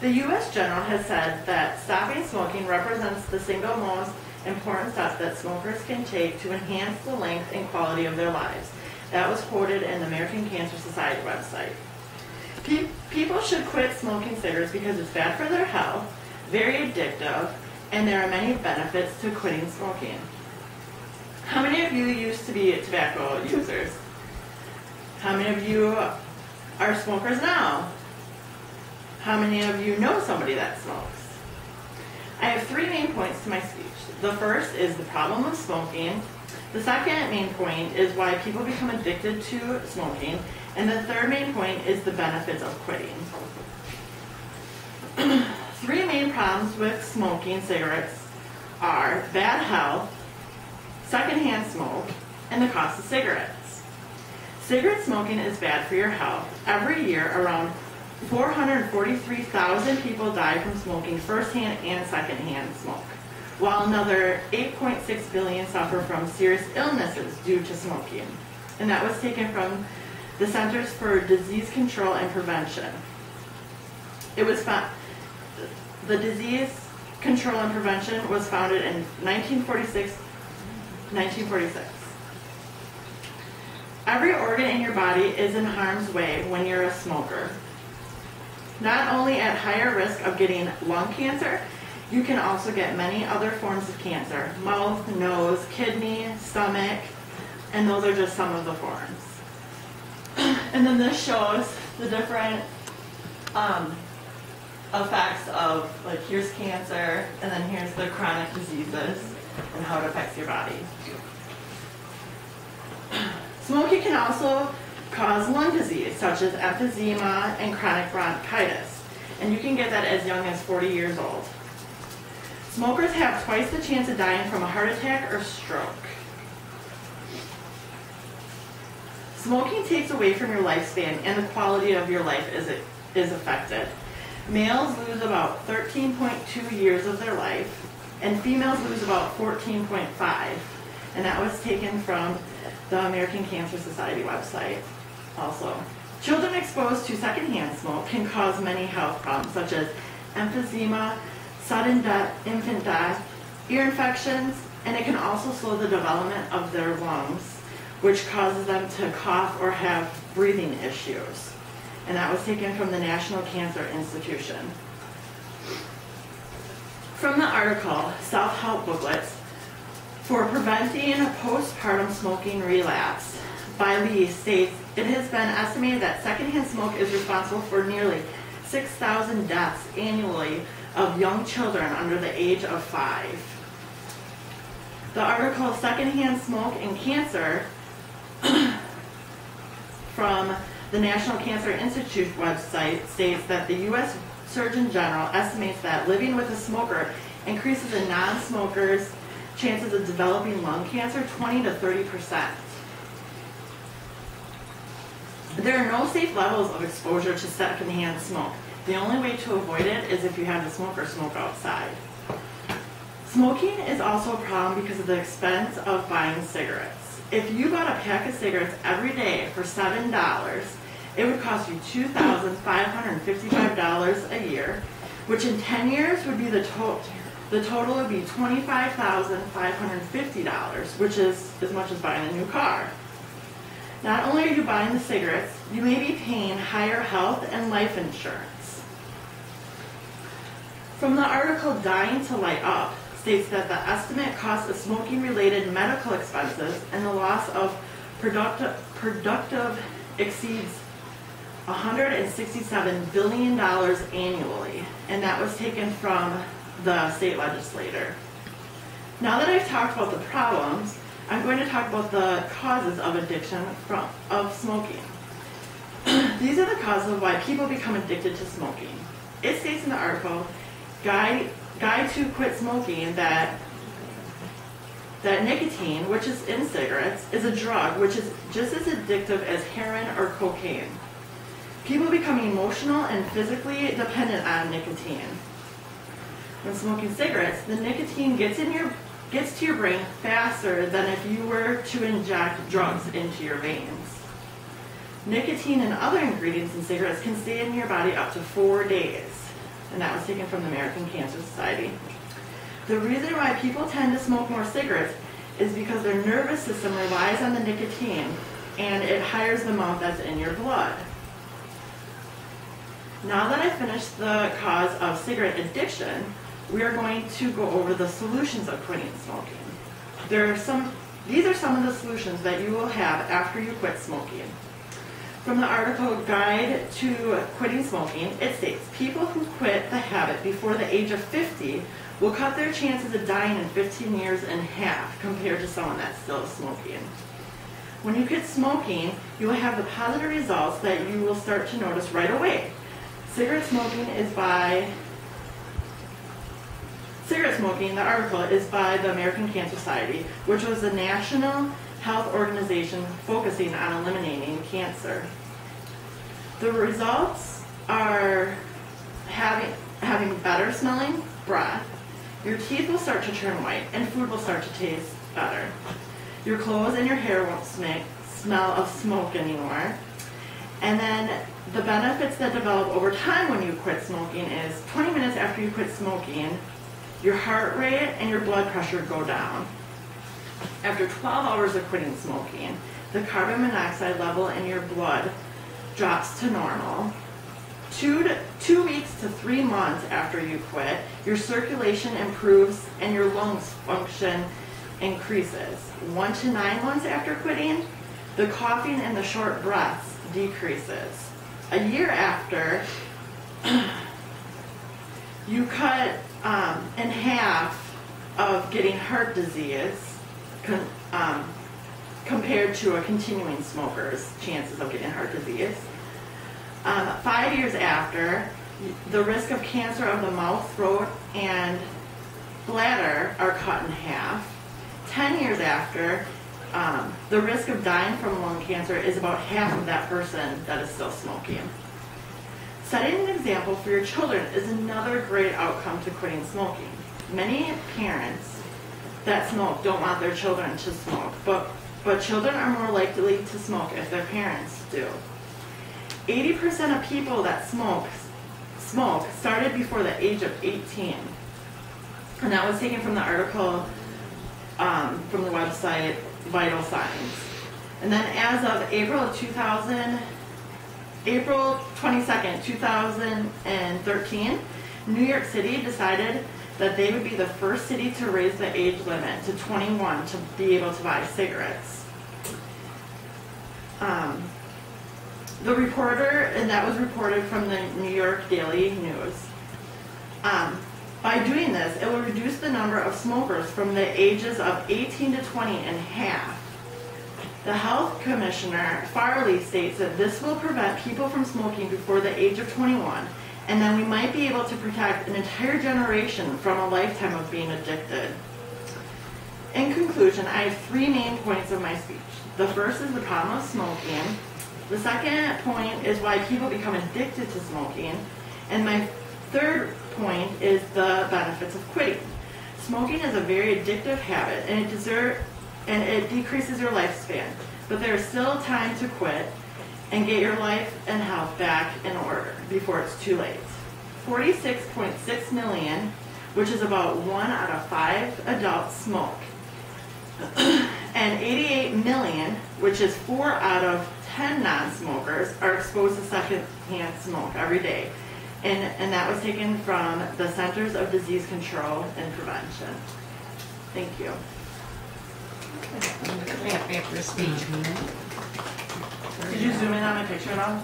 The U.S. General has said that stopping smoking represents the single most important step that smokers can take to enhance the length and quality of their lives. That was quoted in the American Cancer Society website. People should quit smoking cigarettes because it's bad for their health, very addictive, and there are many benefits to quitting smoking. How many of you used to be tobacco users? How many of you are smokers now? How many of you know somebody that smokes? I have 3 main points to my speech. The first is the problem of smoking. The second main point is why people become addicted to smoking. And the third main point is the benefits of quitting. 3 main problems with smoking cigarettes are bad health, secondhand smoke, and the cost of cigarettes. Cigarette smoking is bad for your health. Every year, around 443,000 people die from smoking firsthand and secondhand smoke, while another 8.6 billion suffer from serious illnesses due to smoking. And that was taken from the Centers for Disease Control and Prevention. It was the Disease Control and Prevention was founded in 1946. Every organ in your body is in harm's way when you're a smoker. Not only at higher risk of getting lung cancer, you can also get many other forms of cancer: mouth, nose, kidney, stomach, and those are just some of the forms. And then this shows the different effects of, like, here's cancer, and then here's the chronic diseases and how it affects your body. Smoking can also cause lung disease, such as emphysema and chronic bronchitis, and you can get that as young as 40 years old. Smokers have twice the chance of dying from a heart attack or stroke. Smoking takes away from your lifespan, and the quality of your life is affected. Males lose about 13.2 years of their life, and females lose about 14.5, and that was taken from the American Cancer Society website. Also, children exposed to secondhand smoke can cause many health problems, such as emphysema, sudden death, infant death, ear infections, and it can also slow the development of their lungs, which causes them to cough or have breathing issues. And that was taken from the National Cancer Institution. From the article, Self-Help Booklets for Preventing Postpartum Smoking Relapse by Lee states, it has been estimated that secondhand smoke is responsible for nearly 6,000 deaths annually of young children under the age of 5. The article Secondhand Smoke and Cancer from the National Cancer Institute website states that the U.S. Surgeon General estimates that living with a smoker increases a non-smoker's chances of developing lung cancer 20 to 30%. There are no safe levels of exposure to secondhand smoke. The only way to avoid it is if you have the smoker smoke outside. Smoking is also a problem because of the expense of buying cigarettes. If you bought a pack of cigarettes every day for $7, it would cost you $2,555 a year, which in 10 years would be the total would be $25,550, which is as much as buying a new car. Not only are you buying the cigarettes, you may be paying higher health and life insurance. From the article Dying to Light Up states that the estimate cost of smoking-related medical expenses and the loss of productive exceeds $167 billion annually, and that was taken from the state legislator. Now that I've talked about the problems, I'm going to talk about the causes of addiction of smoking. These are the causes of why people become addicted to smoking. It states in the article, Guide to Quit Smoking, that nicotine, which is in cigarettes, is a drug which is just as addictive as heroin or cocaine. People become emotional and physically dependent on nicotine. When smoking cigarettes, the nicotine gets in your gets to your brain faster than if you were to inject drugs into your veins. Nicotine and other ingredients in cigarettes can stay in your body up to 4 days. And that was taken from the American Cancer Society. The reason why people tend to smoke more cigarettes is because their nervous system relies on the nicotine and it hires the amount that's in your blood. Now that I've finished the cause of cigarette addiction, we are going to go over the solutions of quitting smoking. These are some of the solutions that you will have after you quit smoking. From the article Guide to Quitting Smoking, it states, people who quit the habit before the age of 50 will cut their chances of dying in 15 years in half compared to someone that's still smoking. When you quit smoking, you will have the positive results that you will start to notice right away. Cigarette smoking, the article is by the American Cancer Society, which was the national health organization focusing on eliminating cancer. The results are having better smelling breath, your teeth will start to turn white, and food will start to taste better. Your clothes and your hair won't smell of smoke anymore. And then the benefits that develop over time when you quit smoking is 20 minutes after you quit smoking, your heart rate and your blood pressure go down. After 12 hours of quitting smoking, the carbon monoxide level in your blood drops to normal. 2 weeks to 3 months after you quit, your circulation improves and your lungs function increases. 1 to 9 months after quitting, the coughing and the short breaths decreases. A year after, you cut in half of getting heart disease compared to a continuing smoker's chances of getting heart disease. 5 years after, the risk of cancer of the mouth, throat, and bladder are cut in half. 10 years after, the risk of dying from lung cancer is about half of that person that is still smoking. Setting an example for your children is another great outcome to quitting smoking. Many parents that smoke don't want their children to smoke, but children are more likely to smoke if their parents do. 80% of people that smoke started before the age of 18. And that was taken from the article from the website Vital Signs. And then as of April 22nd, 2013, New York City decided that they would be the first city to raise the age limit to 21 to be able to buy cigarettes. The reporter, and that was reported from the New York Daily News. By doing this, it will reduce the number of smokers from the ages of 18 to 20 in half. The health commissioner, Farley, states that this will prevent people from smoking before the age of 21, and then we might be able to protect an entire generation from a lifetime of being addicted. In conclusion, I have 3 main points of my speech. The first is the problem of smoking. The second point is why people become addicted to smoking. And my third point is the benefits of quitting. Smoking is a very addictive habit, and it decreases your lifespan. But there is still time to quit and get your life and health back in order before it's too late. 46.6 million, which is about 1 out of 5 adults, smoke. And 88 million, which is 4 out of 10 non-smokers, are exposed to secondhand smoke every day. And that was taken from the Centers of Disease Control and Prevention. Thank you. After a speech. Did you zoom in on my picture at all?